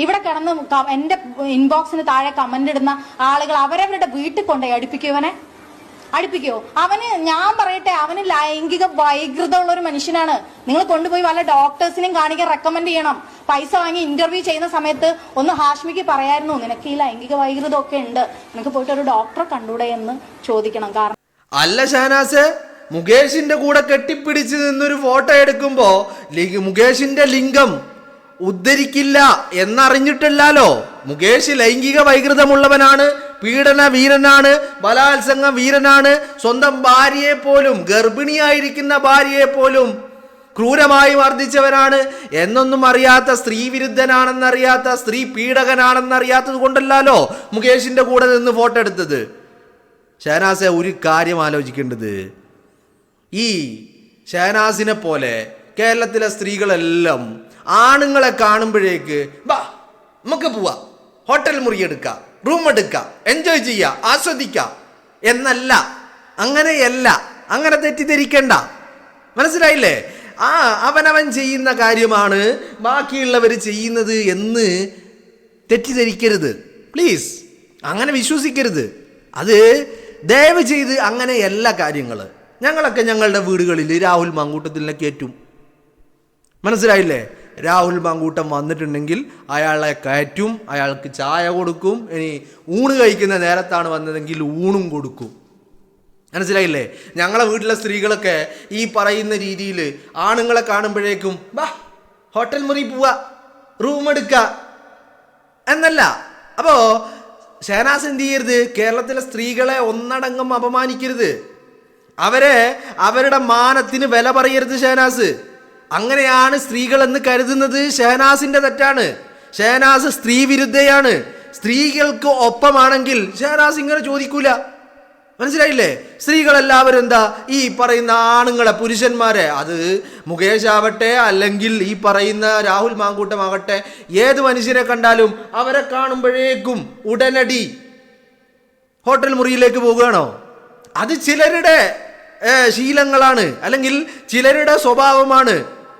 ഇവിടെ കിടന്ന് എന്റെ ഇൻബോക്സിന് താഴെ കമന്റ് ഇടുന്ന ആളുകൾ അവരവരുടെ വീട്ടിൽ കൊണ്ടുപോയി അടുപ്പിക്കോ? അവന് ഞാൻ പറയട്ടെ, അവന് ലൈംഗിക വൈകൃതമുള്ള ഒരു മനുഷ്യനാണ്. നിങ്ങൾ കൊണ്ടുപോയി വല്ല ഡോക്ടേഴ്സിനെയും കാണിക്കാൻ റെക്കമെൻഡ് ചെയ്യണം. പൈസ വാങ്ങി ഇന്റർവ്യൂ ചെയ്യുന്ന സമയത്ത് ഒന്ന് ഹാഷ്മിക്ക് പറയായിരുന്നു, നിനക്ക് ഈ ലൈംഗിക വൈകൃതം ഒക്കെ ഉണ്ട്, നിനക്ക് പോയിട്ട് ഒരു ഡോക്ടറെ കണ്ടൂടെ എന്ന് ചോദിക്കണം. കാരണം അല്ല ഷഹനാസ്, മുകേഷിന്റെ കൂടെ കെട്ടിപ്പിടിച്ച് നിന്നൊരു ഫോട്ടോ എടുക്കുമ്പോ മുകേഷിന്റെ ലിംഗം ഉദ്ധരിക്കില്ല എന്നറിഞ്ഞിട്ടില്ലല്ലോ. മുകേഷ് ലൈംഗിക വൈകൃതമുള്ളവനാണ്, പീഡന വീരനാണ്, ബലാത്സംഗ വീരനാണ്. സ്വന്തം ഭാര്യയെ പോലും, ഗർഭിണിയായിരിക്കുന്ന ഭാര്യയെ പോലും ക്രൂരമായി മർദ്ദിച്ചവനാണ് എന്നൊന്നും അറിയാത്ത, സ്ത്രീ വിരുദ്ധനാണെന്നറിയാത്ത, സ്ത്രീ പീഡകനാണെന്നറിയാത്തത് കൊണ്ടല്ലോ മുകേഷിന്റെ കൂടെ നിന്ന് ഫോട്ടോ എടുത്തത്. ഷഹനാസെ, ഒരു കാര്യം ആലോചിക്കേണ്ടത്, ഈ ഷഹനാസിനെ പോലെ കേരളത്തിലെ സ്ത്രീകളെല്ലാം ആണുങ്ങളെ കാണുമ്പോഴേക്ക് വാ നമുക്ക് പോവാ, ഹോട്ടൽ മുറി എടുക്കാം, റൂം എടുക്കാം, എൻജോയ് ചെയ്യാം, ആസ്വദിക്കാം എന്നല്ല. അങ്ങനെയല്ല, അങ്ങനെ തെറ്റിദ്ധരിക്കണ്ട. മനസ്സിലായില്ലേ? അവനവൻ ചെയ്യുന്ന കാര്യമാണ് ബാക്കിയുള്ളവർ ചെയ്യുന്നത് എന്ന് തെറ്റിദ്ധരിക്കരുത് പ്ലീസ്. അങ്ങനെ വിശ്വസിക്കരുത്. അത് ദയവ് ചെയ്ത് അങ്ങനെയല്ല കാര്യങ്ങൾ. ഞങ്ങളൊക്കെ ഞങ്ങളുടെ വീടുകളിൽ രാഹുൽ മാങ്കൂട്ടത്തിനെ കയറ്റും. മനസ്സിലായില്ലേ? രാഹുൽ മാങ്കൂട്ടം വന്നിട്ടുണ്ടെങ്കിൽ അയാളെ കയറ്റും, അയാൾക്ക് ചായ കൊടുക്കും. ഇനി ഊണ് കഴിക്കുന്ന നേരത്താണ് വന്നതെങ്കിൽ ഊണും കൊടുക്കും. മനസ്സിലായില്ലേ? ഞങ്ങളെ വീട്ടിലെ സ്ത്രീകളൊക്കെ ഈ പറയുന്ന രീതിയിൽ ആണുങ്ങളെ കാണുമ്പോഴേക്കും വാ ഹോട്ടൽ മുറി പോവാ, റൂം എടുക്ക എന്നല്ല. അപ്പോൾ ഷഹനാസ് എന്ത് ചെയ്യരുത്? കേരളത്തിലെ സ്ത്രീകളെ ഒന്നടങ്കം അപമാനിക്കരുത്. അവരുടെ മാനത്തിന് വില പറയരുത് ഷഹനാസ്. അങ്ങനെയാണ് സ്ത്രീകൾ എന്ന് കരുതുന്നത് ഷഹനാസിന്റെ തെറ്റാണ്. ഷഹനാസ് സ്ത്രീ വിരുദ്ധയാണ്. സ്ത്രീകൾക്ക് ഒപ്പമാണെങ്കിൽ ഷഹനാസ് ഇങ്ങനെ ചോദിക്കൂല. മനസ്സിലായില്ലേ? സ്ത്രീകളെല്ലാവരും എന്താ ഈ പറയുന്ന ആണുങ്ങളെ, പുരുഷന്മാരെ, അത് മുകേഷ് ആവട്ടെ അല്ലെങ്കിൽ ഈ പറയുന്ന രാഹുൽ മാങ്കൂട്ടമാകട്ടെ, ഏത് മനുഷ്യനെ കണ്ടാലും അവരെ കാണുമ്പോഴേക്കും ഉടനടി ഹോട്ടൽ മുറിയിലേക്ക് പോകുകയാണോ? അത് ചിലരുടെ ശീലങ്ങളാണ്, അല്ലെങ്കിൽ ചിലരുടെ സ്വഭാവമാണ്.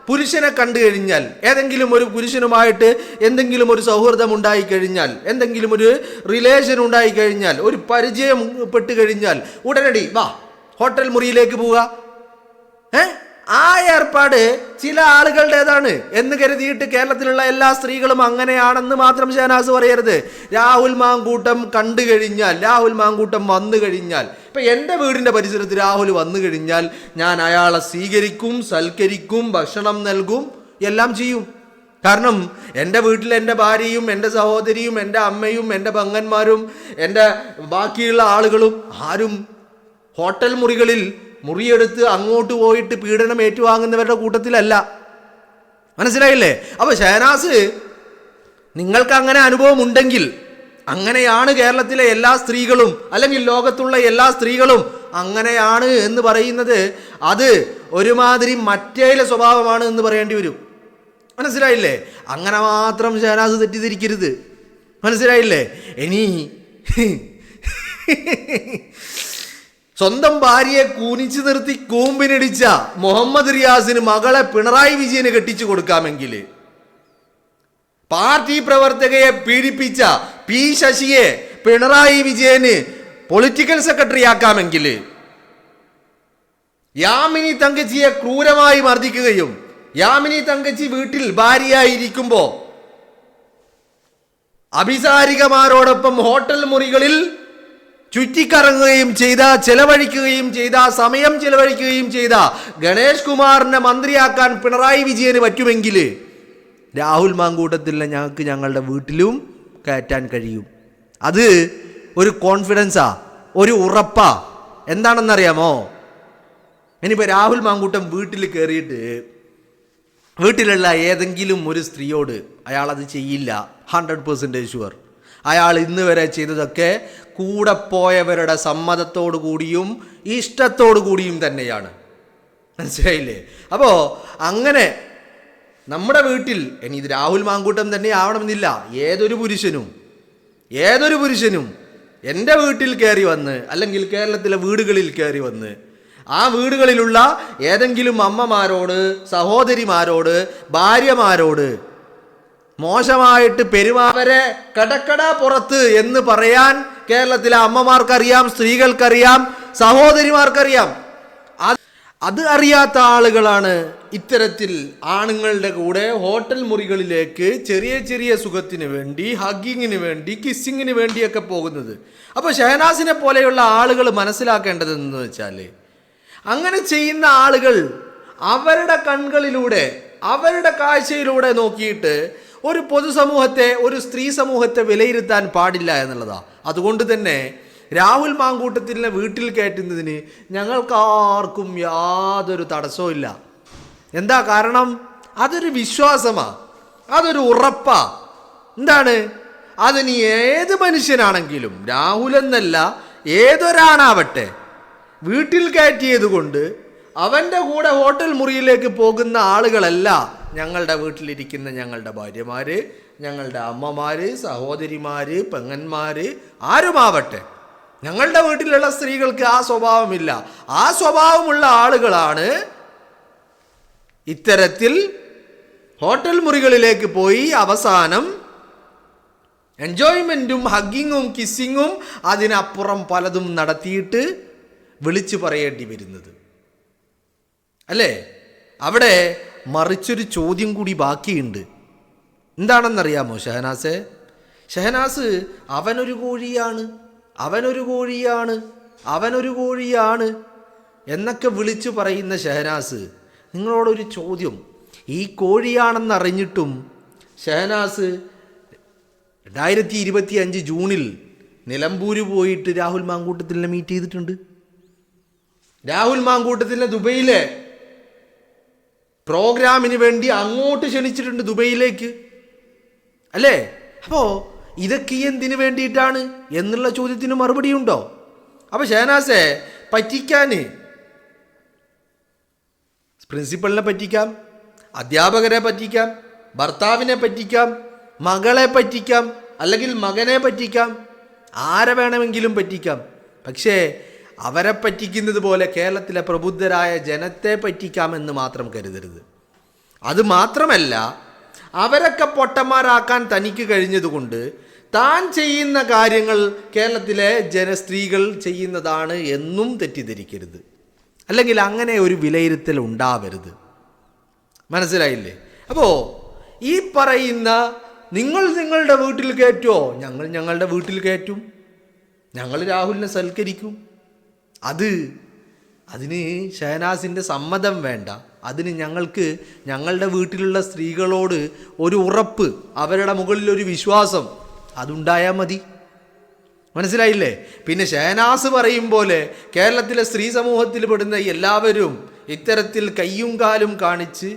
പുരുഷനെ കണ്ടു കഴിഞ്ഞാൽ, ഏതെങ്കിലും ഒരു പുരുഷനുമായിട്ട് എന്തെങ്കിലും ഒരു സൗഹൃദം ഉണ്ടായിക്കഴിഞ്ഞാൽ, എന്തെങ്കിലും ഒരു റിലേഷൻ ഉണ്ടായിക്കഴിഞ്ഞാൽ, ഒരു പരിചയപ്പെട്ട് കഴിഞ്ഞാൽ ഉടനടി വാ ഹോട്ടൽ മുറിയിലേക്ക് പോവുക. ആ ഏർപ്പാട് ചില ആളുകളുടേതാണ് എന്ന് കരുതിയിട്ട് കേരളത്തിലുള്ള എല്ലാ സ്ത്രീകളും അങ്ങനെയാണെന്ന് മാത്രം ഷഹനാസ് പറയരുത്. രാഹുൽ മാങ്കൂട്ടം കണ്ടു കഴിഞ്ഞാൽ, രാഹുൽ മാങ്കൂട്ടം വന്നു കഴിഞ്ഞാൽ, ഇപ്പം എൻ്റെ വീടിൻ്റെ പരിസരത്ത് രാഹുൽ വന്നു കഴിഞ്ഞാൽ ഞാൻ അയാളെ സ്വീകരിക്കും, സൽക്കരിക്കും, ഭക്ഷണം നൽകും, എല്ലാം ചെയ്യും. കാരണം എൻ്റെ വീട്ടിൽ എൻ്റെ ഭാര്യയും എൻ്റെ സഹോദരിയും എൻ്റെ അമ്മയും എൻ്റെ പെങ്ങന്മാരും എൻ്റെ ബാക്കിയുള്ള ആളുകളും ആരും ഹോട്ടൽ മുറികളിൽ മുറിയെടുത്ത് അങ്ങോട്ട് പോയിട്ട് പീഡനം ഏറ്റുവാങ്ങുന്നവരുടെ കൂട്ടത്തിലല്ല. മനസ്സിലായില്ലേ? അപ്പോൾ ഷഹനാസ്, നിങ്ങൾക്ക് അങ്ങനെ അനുഭവം ഉണ്ടെങ്കിൽ, അങ്ങനെയാണ് കേരളത്തിലെ എല്ലാ സ്ത്രീകളും അല്ലെങ്കിൽ ലോകത്തുള്ള എല്ലാ സ്ത്രീകളും അങ്ങനെയാണ് എന്ന് പറയുന്നത്, അത് ഒരുമാതിരി മറ്റേലെ സ്വഭാവമാണ് എന്ന് പറയേണ്ടി വരും. മനസ്സിലായില്ലേ? അങ്ങനെ മാത്രം ഷഹനാസ് തെറ്റിദ്ധരിക്കരുത്. മനസ്സിലായില്ലേ? ഇനി സ്വന്തം ഭാര്യയെ കൂനിച്ചു നിർത്തി കൂമ്പിനിടിച്ച മുഹമ്മദ് റിയാസിന് മകളെ പിണറായി വിജയന് കെട്ടിച്ചു കൊടുക്കാമെങ്കിൽ, പാർട്ടി പ്രവർത്തകയെ പീഡിപ്പിച്ച പി ശശിയെ പിണറായി വിജയന് പൊളിറ്റിക്കൽ സെക്രട്ടറി ആക്കാമെങ്കിൽ, യാമിനി തങ്കച്ചിയെ ക്രൂരമായി മർദ്ദിക്കുകയും യാമിനി തങ്കച്ചി വീട്ടിൽ ഭാര്യയായിരിക്കുമ്പോ അഭിസാരികമാരോടൊപ്പം ഹോട്ടൽ മുറികളിൽ ചുറ്റിക്കറങ്ങുകയും ചെയ്ത, ചെലവഴിക്കുകയും ചെയ്ത, സമയം ചെലവഴിക്കുകയും ചെയ്ത ഗണേഷ് കുമാറിനെ മന്ത്രിയാക്കാൻ പിണറായി വിജയന് പറ്റുമെങ്കിൽ രാഹുൽ മാങ്കൂട്ടത്തിലെ ഞങ്ങൾക്ക് ഞങ്ങളുടെ വീട്ടിലും കയറ്റാൻ കഴിയും. അത് ഒരു കോൺഫിഡൻസാ, ഒരു ഉറപ്പാ. എന്താണെന്നറിയാമോ? ഇനിയിപ്പോൾ രാഹുൽ മാങ്കൂട്ടം വീട്ടിൽ കയറിയിട്ട് വീട്ടിലുള്ള ഏതെങ്കിലും ഒരു സ്ത്രീയോട് അയാളത് ചെയ്യില്ല, 100% ഷുവർ. അയാൾ ഇന്ന് വരെ ചെയ്തതൊക്കെ കൂടെ പോയവരുടെ സമ്മതത്തോടു കൂടിയും ഇഷ്ടത്തോടു കൂടിയും തന്നെയാണ്. മനസ്സിലായില്ലേ? അപ്പോൾ അങ്ങനെ നമ്മുടെ വീട്ടിൽ, ഇനി ഇത് രാഹുൽ മാങ്കൂട്ടം തന്നെ ആവണമെന്നില്ല, ഏതൊരു പുരുഷനും എൻ്റെ വീട്ടിൽ കയറി വന്ന്, അല്ലെങ്കിൽ കേരളത്തിലെ വീടുകളിൽ കയറി വന്ന്, ആ വീടുകളിലുള്ള ഏതെങ്കിലും അമ്മമാരോട്, സഹോദരിമാരോട്, ഭാര്യമാരോട് മോശമായിട്ട് പെരുമാവരെ കടക്കട പുറത്ത് എന്ന് പറയാൻ കേരളത്തിലെ അമ്മമാർക്കറിയാം, സ്ത്രീകൾക്കറിയാം, സഹോദരിമാർക്കറിയാം. അത് അറിയാത്ത ആളുകളാണ് ഇത്തരത്തിൽ ആണുങ്ങളുടെ കൂടെ ഹോട്ടൽ മുറികളിലേക്ക് ചെറിയ ചെറിയ സുഖത്തിന് വേണ്ടി, ഹഗ്ഗിങ്ങിന് വേണ്ടി, കിസ്സിങ്ങിന് വേണ്ടിയൊക്കെ പോകുന്നത്. അപ്പോൾ ഷഹനാസിനെ പോലെയുള്ള ആളുകൾ മനസ്സിലാക്കേണ്ടതെന്ന് വെച്ചാൽ, അങ്ങനെ ചെയ്യുന്ന ആളുകൾ അവരുടെ കണ്ണുകളിലൂടെ, അവരുടെ കാഴ്ചയിലൂടെ നോക്കിയിട്ട് ഒരു പൊതുസമൂഹത്തെ, ഒരു സ്ത്രീ സമൂഹത്തെ വിലയിരുത്താൻ പാടില്ല എന്നുള്ളതാണ്. അതുകൊണ്ട് തന്നെ രാഹുൽ മാങ്കൂട്ടത്തിലിനെ വീട്ടിൽ കയറ്റുന്നതിന് ഞങ്ങൾക്കാർക്കും യാതൊരു തടസ്സവും ഇല്ല. എന്താ കാരണം? അതൊരു വിശ്വാസമാണ്, അതൊരു ഉറപ്പാ. എന്താണ്? അതിന് ഏത് മനുഷ്യനാണെങ്കിലും, രാഹുൽ എന്നല്ല ഏതൊരാണാവട്ടെ, വീട്ടിൽ കയറ്റിയത് കൊണ്ട് അവൻ്റെ കൂടെ ഹോട്ടൽ മുറിയിലേക്ക് പോകുന്ന ആളുകളല്ല ഞങ്ങളുടെ വീട്ടിലിരിക്കുന്ന ഞങ്ങളുടെ ഭാര്യമാര്, ഞങ്ങളുടെ അമ്മമാര്, സഹോദരിമാര്, പെങ്ങന്മാര്, ആരുമാവട്ടെ. ഞങ്ങളുടെ വീട്ടിലുള്ള സ്ത്രീകൾക്ക് ആ സ്വഭാവമില്ല. ആ സ്വഭാവമുള്ള ആളുകളാണ് ഇത്തരത്തിൽ ഹോട്ടൽ മുറികളിലേക്ക് പോയി അവസാനം എൻജോയ്മെൻറ്റും ഹഗ്ഗിങ്ങും കിസ്സിങ്ങും അതിനപ്പുറം പലതും നടത്തിയിട്ട് വിളിച്ചു പറയേണ്ടി വരുന്നത് അല്ലേ? അവിടെ മറിച്ചൊരു ചോദ്യം കൂടി ബാക്കിയുണ്ട്. എന്താണെന്നറിയാമോ ഷഹനാസെ? ഷഹനാസ് അവനൊരു കോഴിയാണ്, അവനൊരു കോഴിയാണ്, അവനൊരു കോഴിയാണ് എന്നൊക്കെ വിളിച്ചു പറയുന്ന ഷഹനാസ്, നിങ്ങളോടൊരു ചോദ്യം. ഈ കോഴിയാണെന്നറിഞ്ഞിട്ടും ഷഹനാസ് 2025 ജൂണിൽ നിലമ്പൂര് പോയിട്ട് രാഹുൽ മാങ്കൂട്ടത്തിലിനെ മീറ്റ് ചെയ്തിട്ടുണ്ട്. രാഹുൽ മാങ്കൂട്ടത്തിലിനെ ദുബൈയിലെ പ്രോഗ്രാമിന് വേണ്ടി അങ്ങോട്ട് ക്ഷണിച്ചിട്ടുണ്ട്, ദുബൈയിലേക്ക് അല്ലേ? അപ്പോൾ ഇതൊക്കെ എന്തിനു വേണ്ടിയിട്ടാണ് എന്നുള്ള ചോദ്യത്തിന് മറുപടി ഉണ്ടോ? അപ്പോൾ ഷഹനാസെ പറ്റിക്കാൻ പ്രിൻസിപ്പളിനെ പറ്റിക്കാം, അധ്യാപകരെ പറ്റിക്കാം, ഭർത്താവിനെ പറ്റിക്കാം, മകളെ പറ്റിക്കാം, അല്ലെങ്കിൽ മകനെ പറ്റിക്കാം, ആരെ വേണമെങ്കിലും പറ്റിക്കാം. പക്ഷേ അവരെ പറ്റിക്കുന്നത് പോലെ കേരളത്തിലെ പ്രബുദ്ധരായ ജനത്തെ പറ്റിക്കാമെന്ന് മാത്രം കരുതരുത്. അത് മാത്രമല്ല, അവരൊക്കെ പൊട്ടന്മാരാക്കാൻ തനിക്ക് കഴിഞ്ഞതുകൊണ്ട് താൻ ചെയ്യുന്ന കാര്യങ്ങൾ കേരളത്തിലെ സ്ത്രീകൾ ചെയ്യുന്നതാണ് എന്നും തെറ്റിദ്ധരിക്കരുത്. അല്ലെങ്കിൽ അങ്ങനെ ഒരു വിലയിരുത്തൽ ഉണ്ടാവരുത്. മനസ്സിലായില്ലേ? അപ്പോൾ ഈ പറയുന്ന നിങ്ങൾ നിങ്ങളുടെ വീട്ടിൽ കയറ്റുമോ? ഞങ്ങൾ ഞങ്ങളുടെ വീട്ടിൽ കയറ്റും, ഞങ്ങൾ രാഹുലിനെ സൽക്കരിക്കും. അതിന് ഷഹനാസിൻ്റെ സമ്മതം വേണ്ട. അതിന് ഞങ്ങൾക്ക് ഞങ്ങളുടെ വീട്ടിലുള്ള സ്ത്രീകളോട് ഒരു ഉറപ്പ്, അവരുടെ മുകളിൽ ഒരു വിശ്വാസം, അതുണ്ടായാൽ മതി. മനസ്സിലായില്ലേ? പിന്നെ ഷഹനാസ് പറയും പോലെ കേരളത്തിലെ സ്ത്രീ സമൂഹത്തിൽ പെടുന്ന എല്ലാവരും ഇത്തരത്തിൽ കയ്യും കാലും കാണിച്ച്,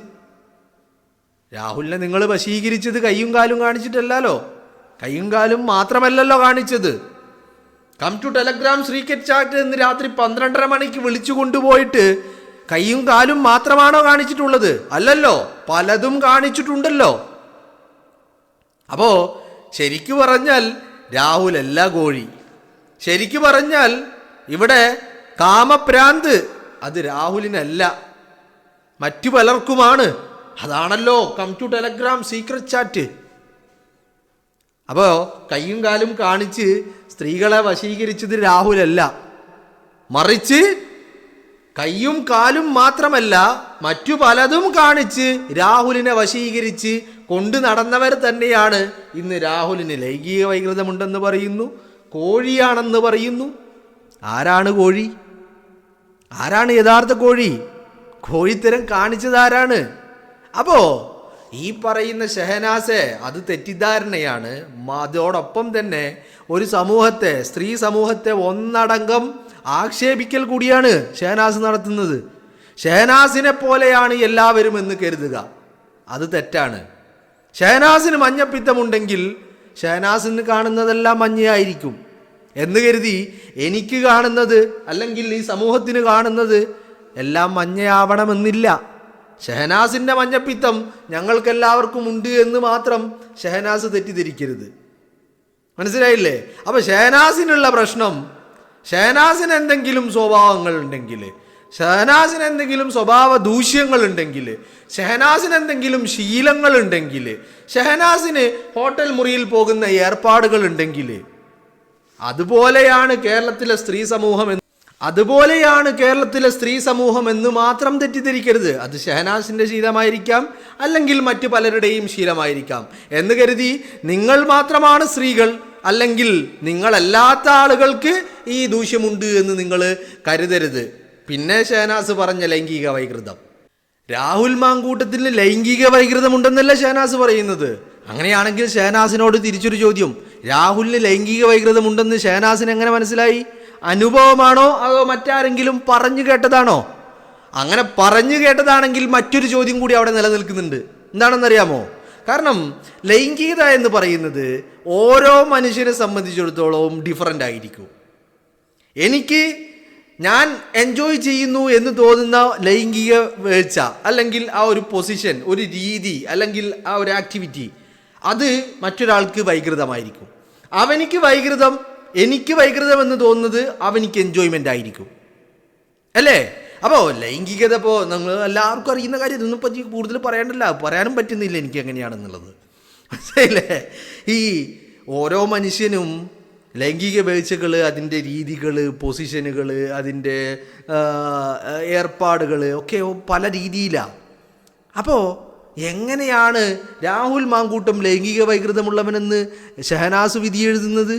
രാഹുലിനെ നിങ്ങൾ വശീകരിച്ചത് കയ്യും കാലും കാണിച്ചിട്ടല്ലോ, കയ്യും കാലും മാത്രമല്ലല്ലോ കാണിച്ചത്. കം ടു ടെലഗ്രാം ശ്രീക്കറ്റ് ചാറ്റ് എന്ന് രാത്രി 12:30 മണിക്ക് വിളിച്ചു കൊണ്ടുപോയിട്ട് കയ്യും കാലും മാത്രമാണോ കാണിച്ചിട്ടുള്ളത്? അല്ലല്ലോ, പലതും കാണിച്ചിട്ടുണ്ടല്ലോ. അപ്പോ ശരിക്കു പറഞ്ഞാൽ രാഹുൽ അല്ല കോഴി. ശരിക്കു പറഞ്ഞാൽ ഇവിടെ കാമപ്രാന്ത് അത് രാഹുലിനല്ല, മറ്റു പലർക്കുമാണ്. അതാണല്ലോ come to Telegram secret chat. അപ്പോൾ കയ്യും കാലും കാണിച്ച് സ്ത്രീകളെ വശീകരിച്ചത് രാഹുലല്ല, മറിച്ച് കയ്യും കാലും മാത്രമല്ല മറ്റു പലതും കാണിച്ച് രാഹുലിനെ വശീകരിച്ച് കൊണ്ടു നടന്നവർ തന്നെയാണ് ഇന്ന് രാഹുലിന് ലൈംഗിക വൈകൃതമുണ്ടെന്ന് പറയുന്നു, കോഴിയാണെന്ന് പറയുന്നു. ആരാണ് കോഴി? ആരാണ് യഥാർത്ഥ കോഴി? കോഴിത്തരം കാണിച്ചതാരാണ്? അപ്പോൾ ഈ പറയുന്ന ഷഹനാസെ അത് തെറ്റിദ്ധാരണയാണ്. അതോടൊപ്പം തന്നെ ഒരു സമൂഹത്തെ, സ്ത്രീ സമൂഹത്തെ ഒന്നടങ്കം ആക്ഷേപിക്കൽ കൂടിയാണ് ഷഹനാസ് നടത്തുന്നത്. ഷഹനാസിനെ പോലെയാണ് എല്ലാവരും എന്ന് കരുതുക, അത് തെറ്റാണ്. ഷഹനാസിന് മഞ്ഞപ്പിത്തമുണ്ടെങ്കിൽ ഷഹനാസിന് കാണുന്നതെല്ലാം മഞ്ഞയായിരിക്കും എന്ന് കരുതി എനിക്ക് കാണുന്നത് അല്ലെങ്കിൽ ഈ സമൂഹത്തിന് കാണുന്നത് എല്ലാം മഞ്ഞയാവണമെന്നില്ല. ഷഹനാസിൻ്റെ മഞ്ഞപ്പിത്തം ഞങ്ങൾക്കെല്ലാവർക്കും ഉണ്ട് എന്ന് മാത്രം ഷഹനാസ് തെറ്റിദ്ധരിക്കരുത്. മനസ്സിലായില്ലേ? അപ്പോൾ ഷഹനാസിനുള്ള പ്രശ്നം, ഷഹനാസിന് എന്തെങ്കിലും സ്വഭാവങ്ങൾ ഉണ്ടെങ്കിൽ ഷഹനാസിന് എന്തെങ്കിലും സ്വഭാവ ദൂഷ്യങ്ങളുണ്ടെങ്കിൽ, ഷഹനാസിന് എന്തെങ്കിലും ശീലങ്ങളുണ്ടെങ്കിൽ, ഷഹനാസിന് ഹോട്ടൽ മുറിയിൽ പോകുന്ന ഏർപ്പാടുകൾ ഉണ്ടെങ്കിൽ, അതുപോലെയാണ് കേരളത്തിലെ സ്ത്രീ സമൂഹം എന്ന് മാത്രം തെറ്റിദ്ധരിക്കരുത്. അത് ഷഹനാസിന്റെ ശീലമായിരിക്കാം, അല്ലെങ്കിൽ മറ്റു പലരുടെയും ശീലമായിരിക്കാം എന്ന് കരുതി നിങ്ങൾ മാത്രമാണ് സ്ത്രീകൾ, അല്ലെങ്കിൽ നിങ്ങളല്ലാത്ത ആളുകൾക്ക് ഈ ദൂഷ്യമുണ്ട് എന്ന് നിങ്ങൾ കരുതരുത്. പിന്നെ ഷഹനാസ് പറഞ്ഞ ലൈംഗിക വൈകൃതം, രാഹുൽ മാങ്കൂട്ടത്തിന് ലൈംഗിക വൈകൃതമുണ്ടെന്നല്ല ഷഹനാസ് പറയുന്നത്. അങ്ങനെയാണെങ്കിൽ ഷഹനാസിനോട് തിരിച്ചൊരു ചോദ്യം, രാഹുലിന് ലൈംഗിക വൈകൃതമുണ്ടെന്ന് ഷഹനാസിന് എങ്ങനെ മനസ്സിലായി? അനുഭവമാണോ അതോ മറ്റാരെങ്കിലും പറഞ്ഞു കേട്ടതാണോ? അങ്ങനെ പറഞ്ഞു കേട്ടതാണെങ്കിൽ മറ്റൊരു ചോദ്യം കൂടി അവിടെ നിലനിൽക്കുന്നുണ്ട്. എന്താണെന്നറിയാമോ? കാരണം ലൈംഗികത എന്ന് പറയുന്നത് ഓരോ മനുഷ്യനെ സംബന്ധിച്ചിടത്തോളവും ഡിഫറൻ്റ് ആയിരിക്കും. ഞാൻ എൻജോയ് ചെയ്യുന്നു എന്ന് തോന്നുന്ന ലൈംഗിക വീഴ്ച, അല്ലെങ്കിൽ ആ ഒരു പൊസിഷൻ, ഒരു രീതി, അല്ലെങ്കിൽ ആ ഒരു ആക്ടിവിറ്റി, അത് മറ്റൊരാൾക്ക് വൈകൃതമായിരിക്കും. എനിക്ക് വൈകൃതം എന്ന് തോന്നുന്നത് അവനിക്ക് എൻജോയ്മെൻ്റ് ആയിരിക്കും, അല്ലേ? അപ്പോൾ ലൈംഗികത ഇപ്പോൾ നമ്മൾ എല്ലാവർക്കും അറിയുന്ന കാര്യം, ഇതൊന്നും പറ്റി കൂടുതൽ പറയാനും പറ്റുന്നില്ല എനിക്ക് എങ്ങനെയാണെന്നുള്ളത്, മനസ്സിലായില്ലേ? ഈ ഓരോ മനുഷ്യനും ലൈംഗിക വീഴ്ചകൾ, അതിൻ്റെ രീതികൾ, പൊസിഷനുകൾ, അതിൻ്റെ ഏർപ്പാടുകൾ ഒക്കെ പല രീതിയിലാണ്. അപ്പോൾ എങ്ങനെയാണ് രാഹുൽ മാങ്കൂട്ടം ലൈംഗിക വൈകൃതമുള്ളവനെന്ന് ഷഹനാസ് വിധി എഴുതുന്നത്?